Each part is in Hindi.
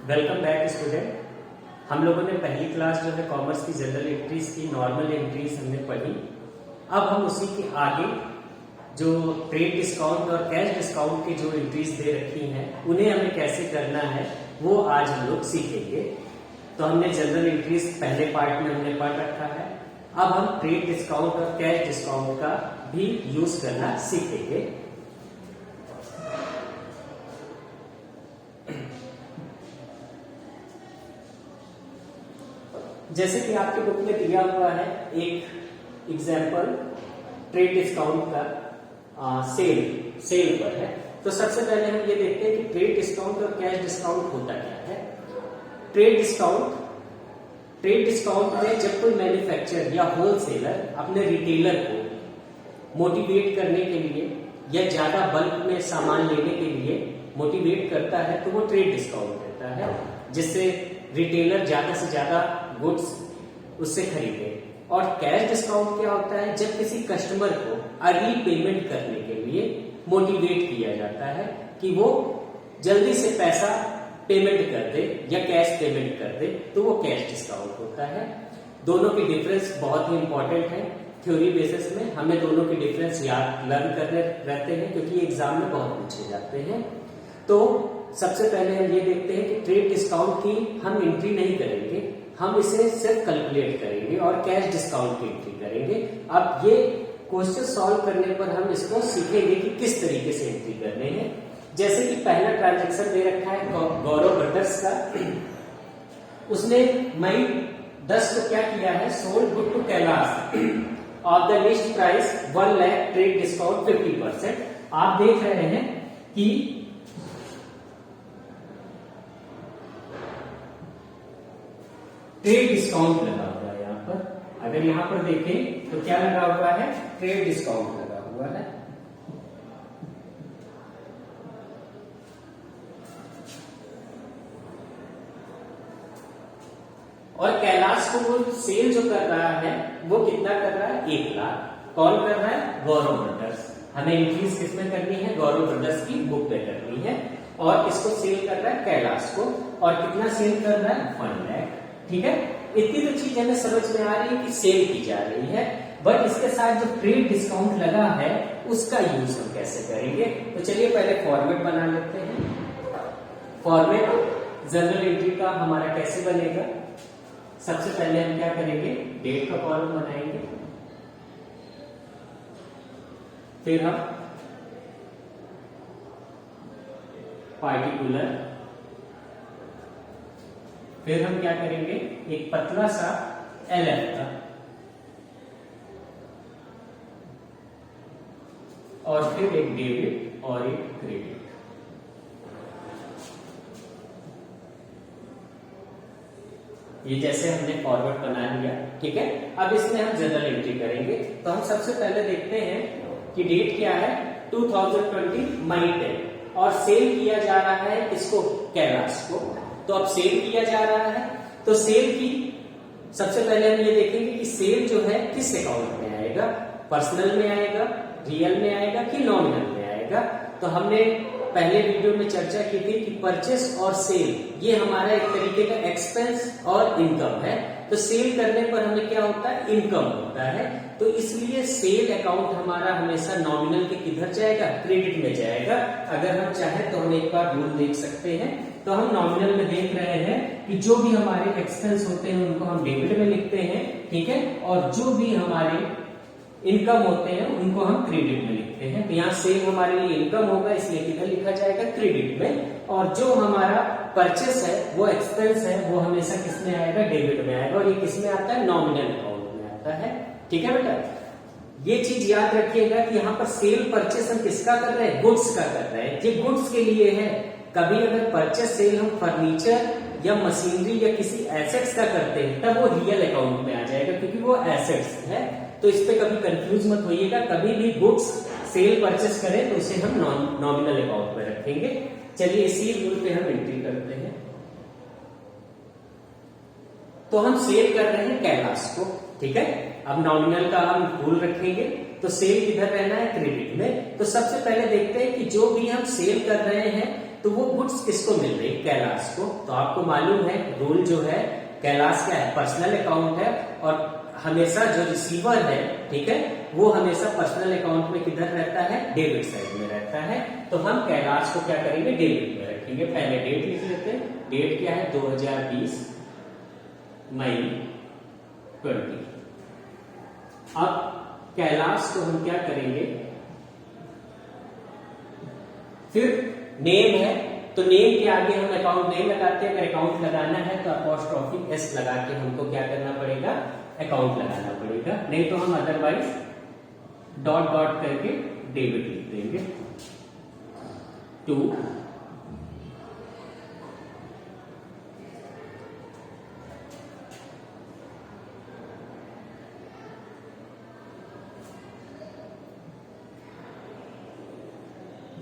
Welcome back student. हम लोगों ने पहली क्लास जो है कॉमर्स की जनरल एंट्रीज की नॉर्मल एंट्रीज हमने पढ़ी। अब हम उसी के आगे जो ट्रेड डिस्काउंट और कैश डिस्काउंट की जो एंट्रीज दे रखी हैं उन्हें हमें कैसे करना है वो आज हम लोग सीखेंगे। तो हमने जनरल एंट्रीज पहले पार्ट में हमने पढ़ रखा है। अब हम ट्रेड डिस्काउंट और कैश डिस्काउंट का भी यूज करना सीखेंगे। जैसे कि आपके बुक में दिया हुआ है एक एग्जाम्पल ट्रेड डिस्काउंट का सेल पर है। तो सबसे पहले हम ये देखते हैं कि ट्रेड डिस्काउंट और कैश डिस्काउंट होता क्या है। ट्रेड डिस्काउंट में जब कोई मैन्युफैक्चरर या होलसेलर अपने रिटेलर को मोटिवेट करने के लिए या ज्यादा बल्क में सामान लेने के लिए मोटिवेट करता है तो वो ट्रेड डिस्काउंट देता है, जिससे रिटेलर ज्यादा से ज्यादा गुड्स उससे खरीदे। और कैश डिस्काउंट क्या होता है, जब किसी कस्टमर को अर्ली पेमेंट करने के लिए मोटिवेट किया जाता है कि वो जल्दी से पैसा पेमेंट कर दे या कैश पेमेंट कर दे, तो वो कैश डिस्काउंट होता है। दोनों की डिफरेंस बहुत ही इंपॉर्टेंट है। थ्योरी बेसिस में हमें दोनों के डिफरेंस याद लर्न करने रहते हैं क्योंकि एग्जाम में बहुत पूछे जाते हैं। तो सबसे पहले हम ये देखते हैं कि ट्रेड डिस्काउंट की हम एंट्री नहीं करेंगे, हम इसे सिर्फ कैलकुलेट करेंगे और कैश डिस्काउंट की एंट्री करेंगे। अब ये क्वेश्चन सॉल्व करने पर हम इसको सीखेंगे कि किस तरीके से एंट्री करने हैं। जैसे कि पहला ट्रांजैक्शन दे रखा है गौरव ब्रदर्स का। उसने मई 10 को क्या किया है, sold good to Kailash off the list price 1 lakh, trade discount 50%। आप देख रहे हैं कि ट्रेड डिस्काउंट लगा हुआ है। यहां पर अगर यहां पर देखें तो क्या लगा हुआ है, ट्रेड डिस्काउंट लगा हुआ है। और कैलाश को वो सेल जो कर रहा है वो कितना कर रहा है, 1 लाख। कौन कर रहा है, गौरव ब्रदर्स। हमें इंक्रीज किसमें करनी है, गौरव ब्रदर्स की बुक पे करनी है। और इसको सेल कर रहा है कैलाश को, और कितना सेल कर रहा है, 1 लाख। ठीक है, इतनी तो चीज हमें समझ में आ रही है कि सेल की जा रही है, बट इसके साथ जो ट्रेड डिस्काउंट लगा है उसका यूज हम कैसे करेंगे। तो चलिए पहले फॉर्मेट बना लेते हैं। फॉर्मेट जनरल एंट्री का हमारा कैसे बनेगा, सबसे पहले हम क्या करेंगे, डेट का कॉलम बनाएंगे, फिर हम पार्टिकुलर, फिर हम क्या करेंगे, एक पतला सा LF का, और फिर एक डेबिट और एक क्रेडिट। ये जैसे हमने फॉरवर्ड बना लिया, ठीक है। अब इसमें हम जनरल एंट्री करेंगे। तो हम सबसे पहले देखते हैं कि डेट क्या है, 2020 मई 10, और सेल किया जा रहा है इसको, कैलाश को। तो अब सेल किया जा रहा है, तो सेल की सबसे पहले हम ये देखेंगे कि सेल जो है किस अकाउंट में आएगा, पर्सनल में आएगा, रियल में आएगा कि नॉमिनल में आएगा। तो हमने पहले वीडियो में चर्चा की थी कि परचेस और सेल ये हमारा एक तरीके का एक्सपेंस और इनकम है। तो सेल करने पर हमें क्या होता है, इनकम होता है। तो इसलिए सेल अकाउंट हमारा हमेशा नॉमिनल के किधर जाएगा, क्रेडिट में जाएगा। अगर हम चाहें तो हम एक बार रूल देख सकते हैं। तो हम नॉमिनल में देख रहे हैं कि जो भी हमारे एक्सपेंस होते हैं उनको हम डेबिट में लिखते हैं, ठीक है, और जो भी हमारे इनकम होते हैं उनको हम क्रेडिट में लिखते हैं। तो यहाँ सेल हमारे लिए इनकम होगा, इसलिए किधर लिखा जाएगा, क्रेडिट में। और जो हमारा परचेस है वो एक्सपेंस है, वो हमेशा किसमें आएगा, डेबिट में आएगा। और ये किसमें आता है, नॉमिनल अकाउंट में आता है। ठीक है बेटा, ये चीज याद रखिएगा कि यहाँ पर सेल परचेस हम किसका कर रहे हैं, गुड्स का कर रहे हैं। ये गुड्स के लिए है। कभी अगर परचेस सेल हम फर्नीचर या मशीनरी या किसी एसेट्स का करते हैं तब वो रियल अकाउंट में आ जाएगा क्योंकि वो एसेट्स है। तो इस पे कभी कंफ्यूज मत होइएगा। कभी भी गुड्स सेल परचेस करें तो उसे हम नॉमिनल अकाउंट में रखेंगे। चलिए इसी रूल पे हम एंट्री करते हैं। तो हम सेल कर रहे हैं कैलाश को, ठीक है। अब नॉमिनल का हम रूल रखेंगे, तो सेल किधर रहना है, क्रेडिट में। तो सबसे पहले देखते हैं कि जो भी हम सेल कर रहे हैं तो वो गुड्स किसको मिल रही है? कैलाश को। तो आपको मालूम है रूल जो है, कैलाश क्या है? पर्सनल अकाउंट है, और हमेशा जो रिसीवर है, ठीक है, वो हमेशा पर्सनल अकाउंट में किधर रहता है? डेबिट साइड में रहता है। तो हम कैलाश को क्या करेंगे? डेबिट में रखेंगे। पहले डेट लिख लेते हैं। डेट क्या है? 2020 मई 20। अब कैलाश को हम क्या करेंगे? फिर नेम है, तो नेम के आगे हम अकाउंट नेम लगाते हैं। अगर अकाउंट लगाना है तो अपॉस्ट्रोफी एस लगा के हमको क्या करना पड़ेगा? अकाउंट लगाना पड़ेगा, नहीं तो हम अदरवाइज डॉट डॉट करके डेबिट लिख देंगे। 2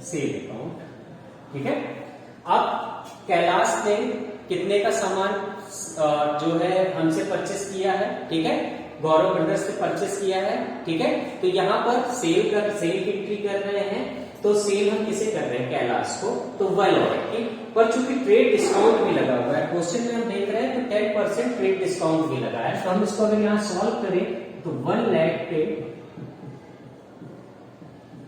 सेल अकाउंट, ठीक है। अब कैलाश ने कितने का सामान जो है हमसे परचेस किया है, ठीक है, गौरव ब्रदर्स से परचेस किया है, ठीक है। तो यहाँ पर सेल की एंट्री कर रहे हैं। तो सेल हम किसे कर रहे हैं? कैलाश को। तो 1 लाख की, पर चूंकि ट्रेड डिस्काउंट भी लगा हुआ है, क्वेश्चन में हम देख रहे हैं तो 10% ट्रेड डिस्काउंट भी लगा है। तो हम इसको अगर यहाँ सॉल्व करें तो 1 लाख पे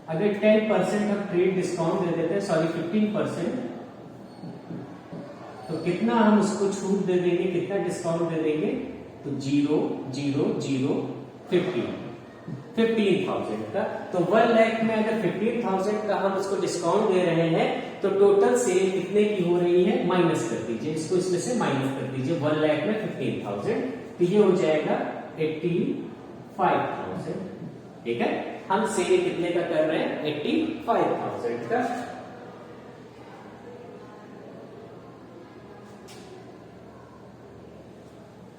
अगर 10% हम ट्रेड डिस्काउंट दे देते हैं, सॉरी 15%, तो कितना हम उसको छूट दे देंगे? कितना डिस्काउंट दे देंगे? तो 0 0 0 15,000 का। तो 1 लाख में अगर 15,000 का हम उसको डिस्काउंट दे रहे हैं तो टोटल सेल कितने की हो रही है? माइनस कर दीजिए इसको, इसमें से माइनस कर दीजिए। 1 लाख में 15,000, तो ये हो जाएगा 85,000, ठीक है। हम सेल कितने का कर रहे हैं? 85,000 का।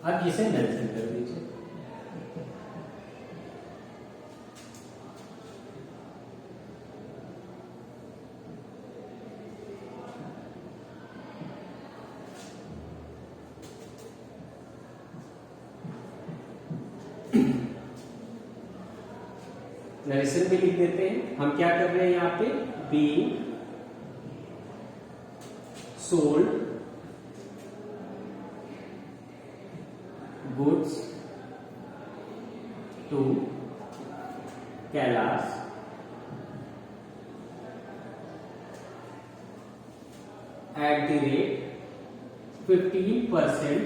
अब इसे मेंशन कर दीजिए। नरेशन भी लिख देते हैं। हम क्या कर रहे हैं यहाँ पे? Being sold goods to Kailash at the rate 15%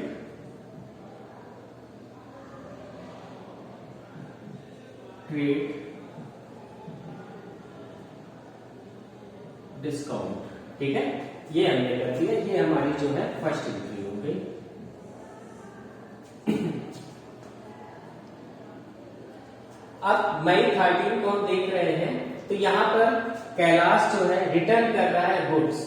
trade discount, ठीक है। ये हमने कर दिया। ये हमारी जो है फर्स्ट एंट्री हो गई। अब मई 13 को हम देख रहे हैं, तो यहां पर कैलाश जो है रिटर्न कर रहा है गुड्स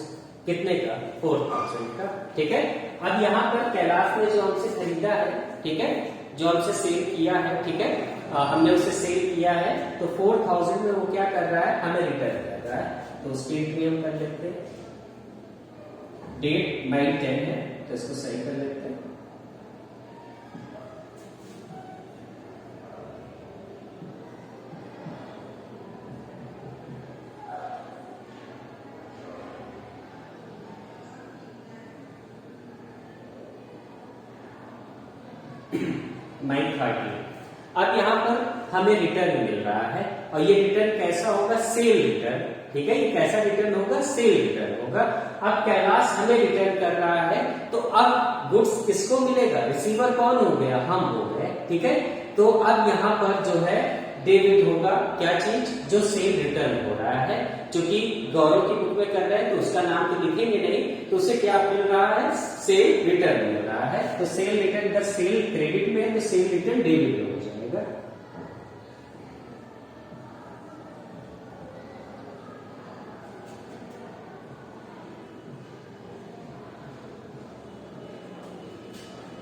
कितने का? 4,000 का, ठीक है। अब यहाँ पर कैलाश ने जो हमसे खरीदा है, ठीक है, जो हमसे सेल किया है, ठीक है, हमने उसे सेल किया है, तो 4,000 में वो क्या कर रहा है? हमें रिटर्न कर रहा है। तो उसकी एंट्री हम कर लेते हैं। डेट मई 10 है, तो इसको सही कर लेते हैं। मई 13। अब यहाँ पर हमें रिटर्न मिल रहा है, और ये रिटर्न कैसा होगा? सेल रिटर्न, ठीक है। ये कैसा रिटर्न होगा? सेल रिटर्न होगा। अब कैलाश हमें रिटर्न कर रहा है, तो अब गुड्स किसको मिलेगा? रिसीवर कौन हो गया? हम हो गए, ठीक है। तो अब यहाँ पर जो है डेबिट होगा क्या चीज? जो सेल रिटर्न हो रहा है, क्योंकि गौरव की बुक में कर रहे हैं तो उसका नाम तो लिखेंगे नहीं, तो उसे क्या मिल रहा है? सेल रिटर्न मिल रहा है। तो सेल रिटर्न, अगर सेल क्रेडिट में है तो सेल रिटर्न डेबिट में हो जाएगा।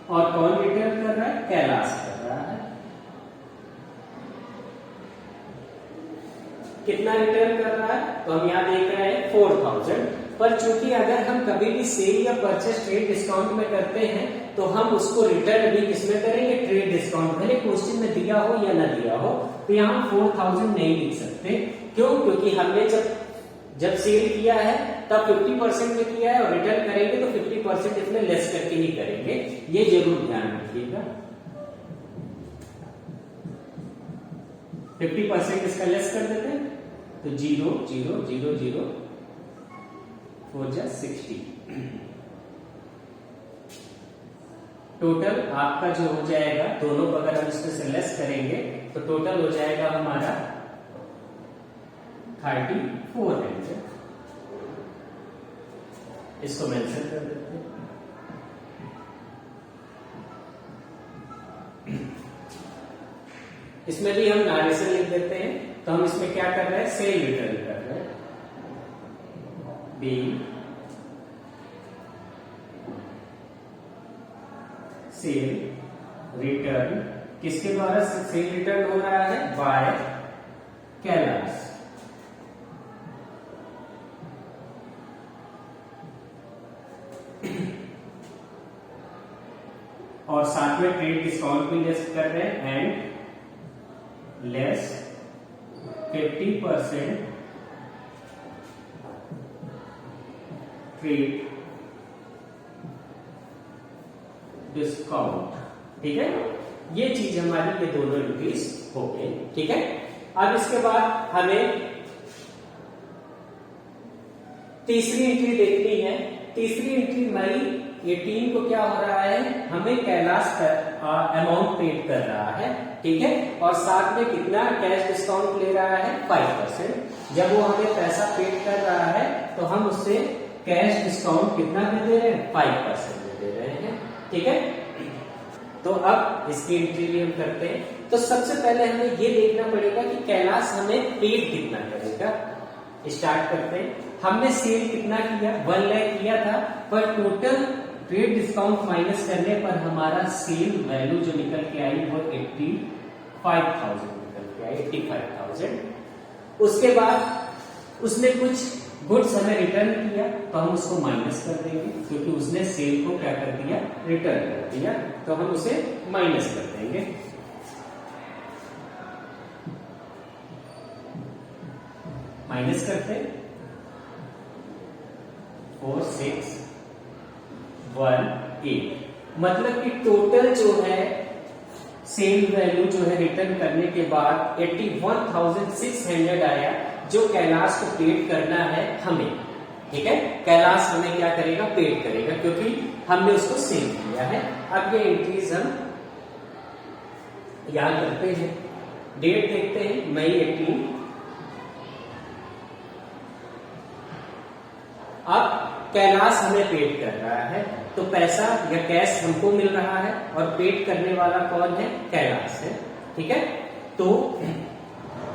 और कौन रिटर्न कर रहा है? कैलाश कर रहा है। कितना रिटर्न कर रहा है? तो हम यहाँ देख रहे हैं 4,000। पर चूंकि अगर हम कभी भी सेल या परचेस ट्रेड डिस्काउंट में करते हैं तो हम उसको रिटर्न भी किसमें करेंगे? Trade discount. भले क्वेश्चन में दिया हो या ना दिया हो, तो यहाँ 4,000 नहीं लिख सकते। क्यों? क्योंकि हमने जब सेल किया है तब 50% में किया है और रिटर्न करेंगे तो 50% इसमें लेस करके ही करेंगे, ये जरूर ध्यान रखिएगा। 50% इसका लेस कर देते हैं तो 0 0 0 0 4 जा 60। टोटल आपका जो हो जाएगा, दोनों को अगर हम इसमें से लेस करेंगे तो टोटल हो जाएगा हमारा 3400। इसको मेंशन कर देते हैं। इसमें भी हम नारेशन लिख देते हैं, तो हम इसमें क्या कर रहे हैं, सेल रिटर्न कर रहे हैं। बी सेल रिटर्न किसके द्वारा सेल रिटर्न हो रहा है, बाय कैलाश। और साथ में ट्रेड डिस्काउंट भी लेस कर रहे हैं, एंड लेस 50% ट्रेड डिस्काउंट। ठीक है, ये चीज हमारी ये दोनों एंट्रीज हो गई। ठीक है, अब इसके बाद हमें तीसरी एंट्री देखनी है। तीसरी एंट्री मई 18 को क्या हो रहा है, हमें कैलाश अमाउंट पेड कर रहा है। ठीक है, और साथ में कितना कैश डिस्काउंट ले रहा है, 5%। जब वो हमें पैसा पेड कर रहा है तो हम उससे कैश डिस्काउंट कितना दे रहे हैं, 5% दे रहे हैं। ठीक है, तो अब इसकी एंट्री भी हम करते हैं। तो सबसे पहले हमें ये देखना पड़ेगा कि कैलाश हमें पेड कितना करेगा। स्टार्ट करते हैं। हमने सेल कितना किया, 1 लाख किया था, पर टोटल ट्रेड डिस्काउंट माइनस करने पर हमारा सेल वैल्यू जो निकल के आई वो 85,000 निकल के आई, 85,000। उसके बाद उसने कुछ गुड्स हमें रिटर्न किया तो हम उसको माइनस कर देंगे, क्योंकि उसने सेल को क्या कर दिया, रिटर्न कर दिया, तो हम उसे माइनस कर देंगे। माइनस करते 4 6 1 8, मतलब कि टोटल जो है सेल वैल्यू जो है रिटर्न करने के बाद 81,600 आया, जो कैलाश को पेड करना है हमें। ठीक है, कैलाश हमें क्या करेगा, पेड करेगा, क्योंकि हमने उसको सेल किया है। अब ये एंट्रीज हम याद करते हैं। डेट देखते हैं, मई 18। अब कैलाश हमें पेड कर रहा है, तो पैसा या कैश हमको मिल रहा है और पेड करने वाला कौन है, कैलाश है। ठीक है, तो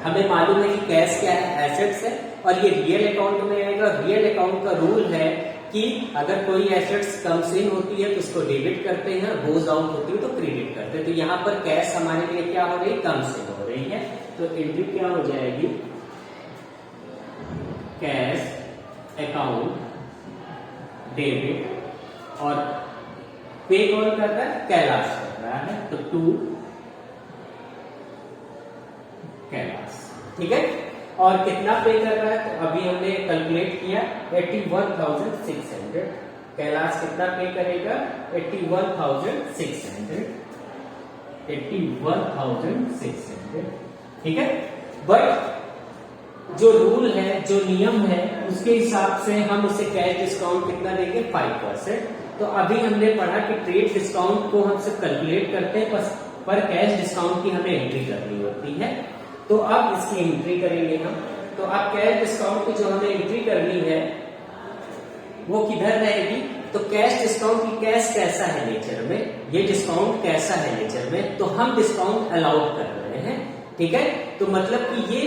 हमें मालूम है कि कैश क्या है, एसेट्स है, और ये रियल अकाउंट में आएगा। रियल अकाउंट का रूल है कि अगर कोई एसेट्स कम्स इन होती है तो उसको डेबिट करते हैं, गोज आउट होती है तो क्रेडिट करते हैं। तो यहाँ पर कैश हमारे लिए क्या हो रही है, कम्स इन हो रही है। तो एंट्री क्या हो जाएगी, कैश अकाउंट डेबिट, और पे कौन कर रहा है, कैलाश कर रहा है, तो 2 कैलाश। ठीक है, और कितना पे कर रहा है, तो अभी हमने कैलकुलेट किया 81,600। कैलाश कितना पे करेगा, 81,600, 81,600। ठीक है, बट जो रूल है, जो नियम है, उसके हिसाब से हम उसे कैश डिस्काउंट कितना देंगे, 5%। तो अभी हमने पढ़ा कि ट्रेड डिस्काउंट को हम सब कैलकुलेट करते हैं, पर कैश डिस्काउंट की हमें एंट्री करनी होती है। तो अब इसकी एंट्री करेंगे हम। तो अब कैश डिस्काउंट की जो हमें एंट्री करनी है वो किधर रहेगी, तो कैश डिस्काउंट की कैश कैसा है नेचर में, ये डिस्काउंट कैसा है नेचर में, तो हम डिस्काउंट अलाउड कर रहे हैं। ठीक है, तो मतलब कि ये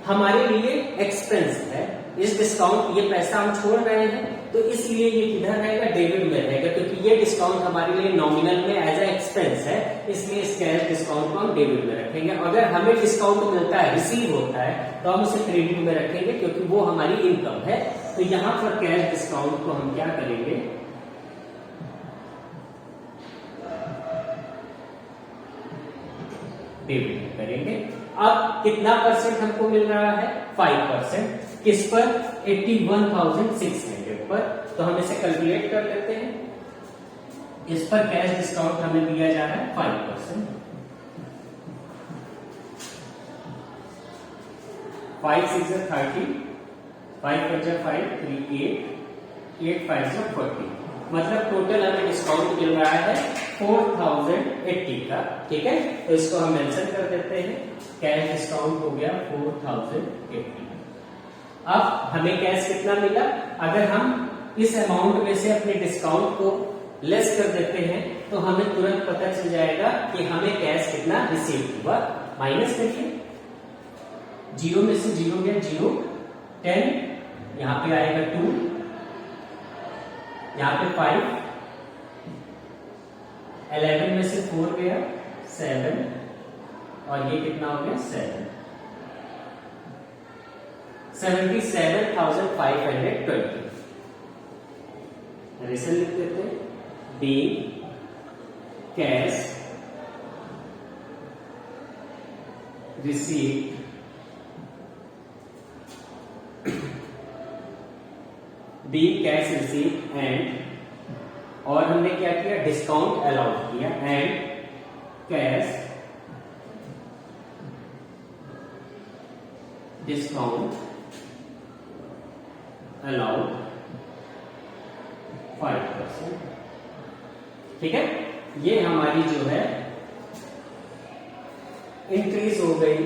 हमारे लिए एक्सपेंस है, इस डिस्काउंट, ये पैसा हम छोड़ रहे हैं, तो इसलिए ये किधर रहेगा, डेबिट में रहेगा, क्योंकि ये डिस्काउंट हमारे लिए नॉमिनल में एज ए एक्सपेंस है, इसलिए इस कैश डिस्काउंट को हम डेबिट में रखेंगे। अगर हमें डिस्काउंट मिलता है, रिसीव होता है, तो हम उसे क्रेडिट में रखेंगे, क्योंकि वो हमारी इनकम है। तो यहां पर कैश डिस्काउंट को हम क्या करेंगे, डेबिट करेंगे। अब कितना परसेंट हमको मिल रहा है, 5%। किस पर, 81,600 पर। तो हम इसे कैलकुलेट कर लेते हैं। इस पर कैश डिस्काउंट हमें दिया जा रहा है 5%। 5 6 30, 5 5 3 8, 8 5 40। मतलब टोटल हमें डिस्काउंट मिल रहा है 4080 का। ठीक है, तो इसको हम मेंशन कर देते हैं। कैश डिस्काउंट हो गया 4080। अब हमें कैश कितना मिला? अगर हम इस अमाउंट में से अपने डिस्काउंट को लेस कर देते हैं तो हमें तुरंत पता चल जाएगा कि हमें कैश कितना रिसीव हुआ। माइनस करिए, 0 में से 0 गया 0, 10, यहां पे आएगा 2, यहां पे 5, 11 में से 4 गया 7, और ये कितना हो गया 7, 77,520। ऐसे लिख देते हैं, be cash received be cash received and, और हमने क्या किया? डिस्काउंट अलाउड किया, एंड कैश डिस्काउंट अलाउड 5%। ठीक है, ये हमारी जो है इंक्रीज हो गई।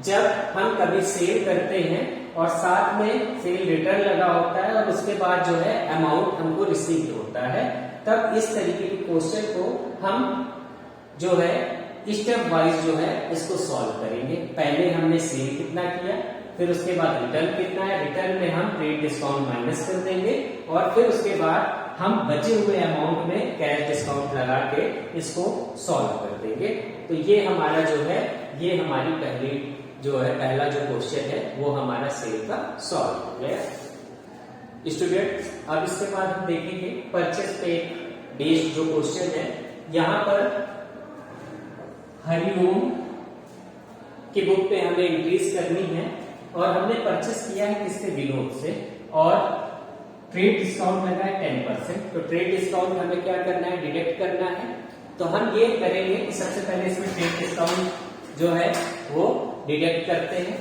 जब हम कभी सेल करते हैं और साथ में सेल रिटर्न लगा होता है और उसके बाद जो है अमाउंट हमको रिसीव होता है, तब इस तरीके के क्वेश्चन को हम जो है स्टेप वाइज जो है इसको सॉल्व करेंगे। पहले हमने सेल कितना किया, फिर उसके बाद रिटर्न कितना है, रिटर्न में हम ट्रेड डिस्काउंट माइनस कर देंगे, और फिर उसके बाद हम बचे हुए अमाउंट में कैश डिस्काउंट लगा के इसको सॉल्व कर देंगे। तो ये हमारा जो है, ये हमारी पहली जो है पहला जो क्वेश्चन है वो हमारा सेल का सॉल्व हो गया। स्टूडेंट्स, अब इसके बाद हम देखेंगे परचेस पे बेस्ड जो क्वेश्चन है। यहाँ पर हरिओम की बुक पे हमें इंक्रीज करनी है, और हमने परचेस किया है किससे? विनोद से, और ट्रेड डिस्काउंट लगा है 10%। तो ट्रेड डिस्काउंट हमें क्या करना है? डिडक्ट करना है। तो हम ये करेंगे कि सबसे पहले इसमें ट्रेड डिस्काउंट जो है वो डिडक्ट करते हैं।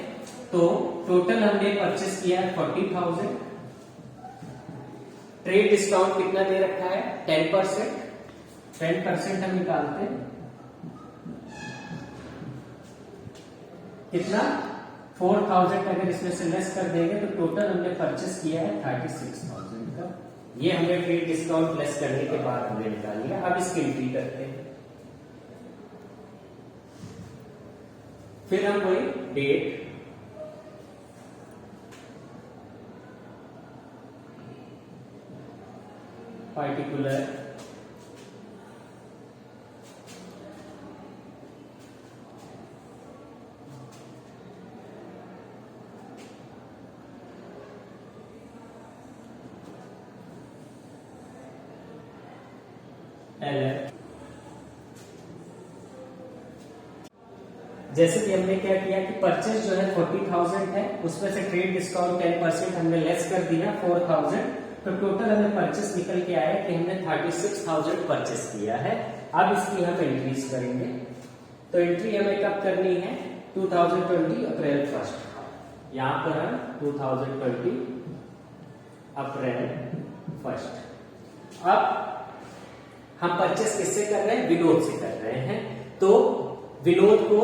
तो टोटल हमने परचेस किया है 40,000। ट्रेड डिस्काउंट कितना दे रखा है? 10%। 10% हम निकालते हैं, कितना? 4,000 अगर इसमें से लेस कर देंगे तो टोटल हमने परचेस किया है 36,000 का। ये हमने ट्रेड डिस्काउंट लेस करने के बाद हमने निकाल लिया। अब इसकी एंट्री करते हैं। फिर हम वही डेट, पार्टिकुलर, एलएफ। जैसे कि हमने क्या किया कि परचेज जो है 40,000 है, उसमें से ट्रेड डिस्काउंट 10% हमने लेस कर दिया 4,000। तो टोटल हमें परचेस निकल के आया कि हमने 36,000 परचेस किया है। अब इसकी हम एंट्रीज करेंगे। तो एंट्री हमें कब करनी है? 2020 अप्रैल 1। यहां पर हम 2020 अप्रैल 1। अब हम परचेस किससे कर रहे हैं? विनोद से कर रहे हैं। तो विनोद को,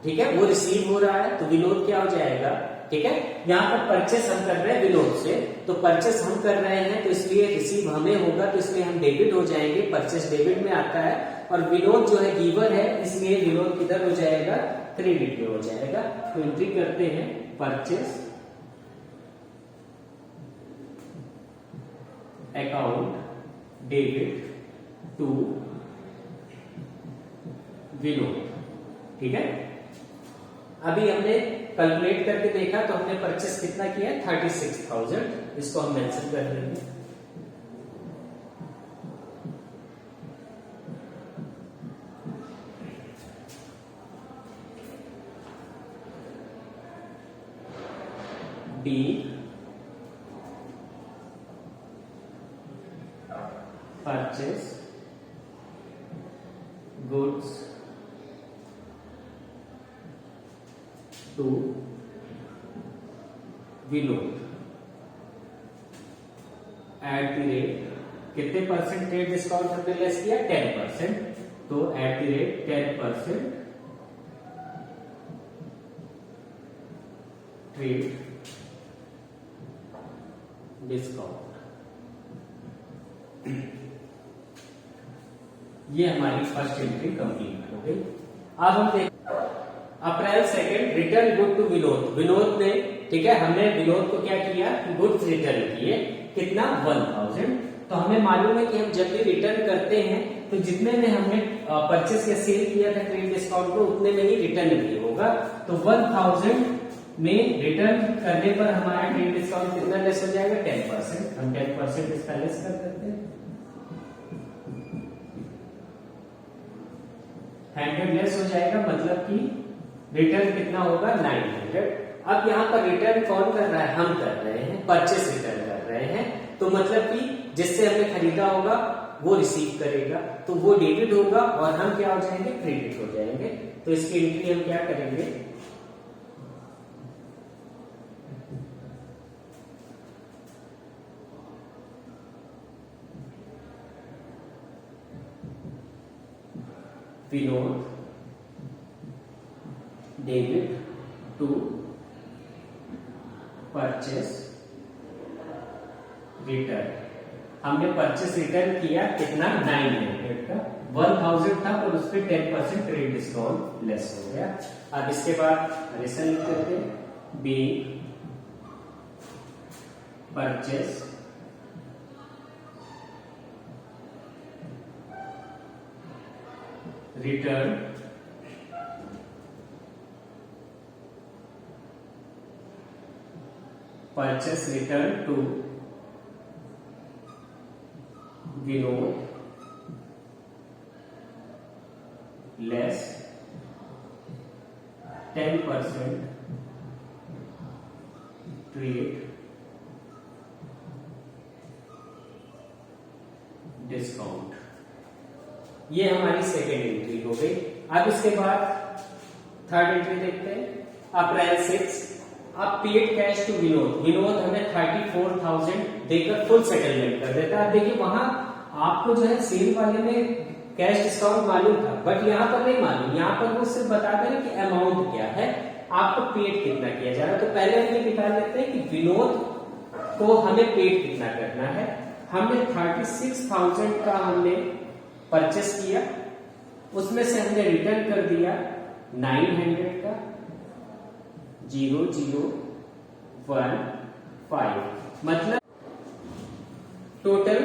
ठीक है, वो रिसीव हो रहा है, तो विनोद क्या हो जाएगा? ठीक है, यहाँ पर परचेस हम कर रहे हैं विनोद से, तो परचेस हम कर रहे हैं तो इसलिए रिसीव हमें होगा, तो इसलिए हम डेबिट हो जाएंगे। परचेस डेबिट में आता है, और विनोद जो है गिवर है, इसलिए विनोद किधर हो जाएगा? क्रेडिट में हो जाएगा। तो एंट्री करते हैं purchase account debit to Vinod. ठीक है, अभी हमने कैलकुलेट करके देखा तो हमने परचेस कितना किया? 36,000। इसको हम मेंशन कर देंगे। The purchase goods to Vinod at the rate, कितने परसेंट ट्रेड डिस्काउंट हमने लेस किया? 10%। तो at the rate 10% trade discount. ये हमारी फर्स्ट एंट्री कंप्लीट हो गई। अब हम देखते April 2 return good to Vinod. Vinod ने, ठीक है, हमने विनोद को क्या किया? गुड्स रिटर्न किए। कितना? 1000। तो हमें मालूम है कि हम जब भी रिटर्न करते हैं तो जितने में हमने परचेस या सेल किया था ट्रेड डिस्काउंट को, उतने में ही रिटर्न भी होगा। तो 1000 में रिटर्न करने पर हमारा ट्रेड डिस्काउंट कितना लेस हो जाएगा? 10%। हम 10% इसका लेस कर देते हैं। 100 लेस हो जाएगा, मतलब कि रिटर्न कितना होगा? 900। अब यहाँ पर रिटर्न कौन कर रहा है? हम कर रहे हैं, परचेस रिटर्न कर रहे हैं। तो मतलब कि जिससे हमने खरीदा होगा वो रिसीव करेगा, तो वो डेबिट होगा और हम क्या हो जाएंगे? क्रेडिट हो जाएंगे। तो इसकी एंट्री हम क्या करेंगे? Vinod debit to purchase return. हमने परचेस रिटर्न किया कितना? 900 का। 1000 था और उस पर 10% ट्रेड डिस्काउंट लेस हो गया। अब इसके बाद रेशन लिख करके be purchase return purchase return to Vinod less 10% trade discount. ये हमारी सेकेंड एंट्री हो गई। अब इसके बाद थर्ड एंट्री देखते हैं। अप्रैल 6 अब paid cash to Vinod. Vinod हमें 34,000 देकर फुल सेटलमेंट कर देता है। अब देखिए वहां आपको जो है सेल वाले में कैश डिस्काउंट मालूम था, बट यहाँ पर नहीं मालूम। यहाँ पर वो सिर्फ बता दे कि अमाउंट क्या है, आपको पेड कितना किया जा रहा है। तो पहले हम ये दिखा देते हैं कि विनोद को हमें पेड कितना करना है। हमने 36,000 का हमने परचेस किया, उसमें से हमने रिटर्न कर दिया 900 का 0015, मतलब टोटल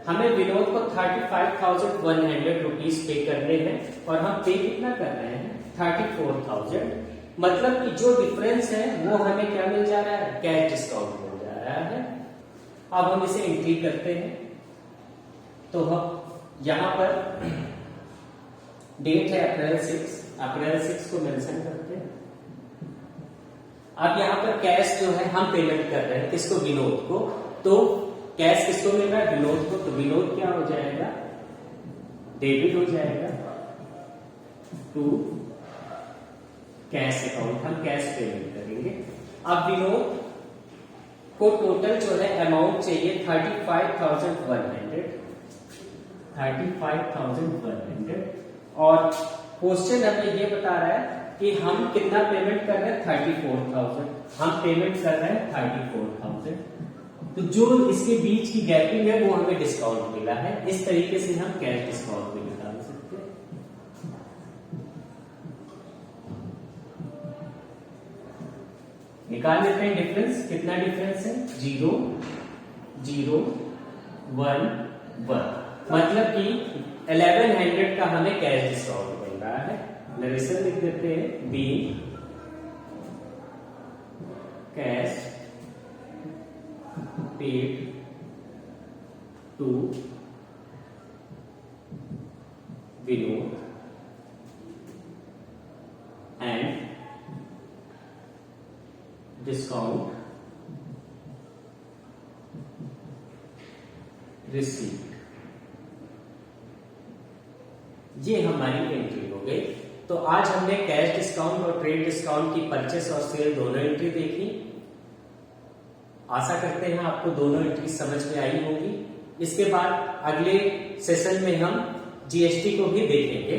हमें विनोद को 35,100 रुपीज पे करने हैं और हम पे कितना कर रहे हैं? 34,000। मतलब कि जो डिफरेंस है वो हमें क्या मिल जा रहा है? कैश डिस्काउंट मिल जा रहा है। अब हम इसे एंट्री करते हैं। तो हम यहां पर डेट है अप्रैल 6 को मेंशन करते हैं। अब यहां पर कैश जो है हम पेमेंट कर रहे हैं किसको? विनोद को। तो कैश किसको मिल रहा है? विनोद को। तो विनोद क्या हो जाएगा? डेबिट हो जाएगा टू कैश अकाउंट। हम कैश पेमेंट करेंगे। अब विनोद को टोटल जो है अमाउंट चाहिए 35,100 और क्वेश्चन हमें ये बता रहा है कि हम कितना पेमेंट कर रहे हैं? 34,000। हम पेमेंट कर रहे हैं 34,000। तो जो इसके बीच की गैपिंग है वो हमें डिस्काउंट मिला है। इस तरीके से हम कैश डिस्काउंट भी निकाल सकते हैं। निकाल लेते हैं डिफरेंस। कितना डिफरेंस है? 0,0,1,1, मतलब कि 1100 का हमें कैश डिस्काउंट मिल रहा है। नरेशन लिख देते हैं be cash paid to Vinod and discount received. ये हमारी एंट्री हो गई। तो आज हमने कैश डिस्काउंट और ट्रेड डिस्काउंट की परचेस और सेल दोनों एंट्री देखी। आशा करते हैं आपको दोनों एंट्री समझ में आई होगी। इसके बाद अगले सेशन में हम जीएसटी को भी देखेंगे।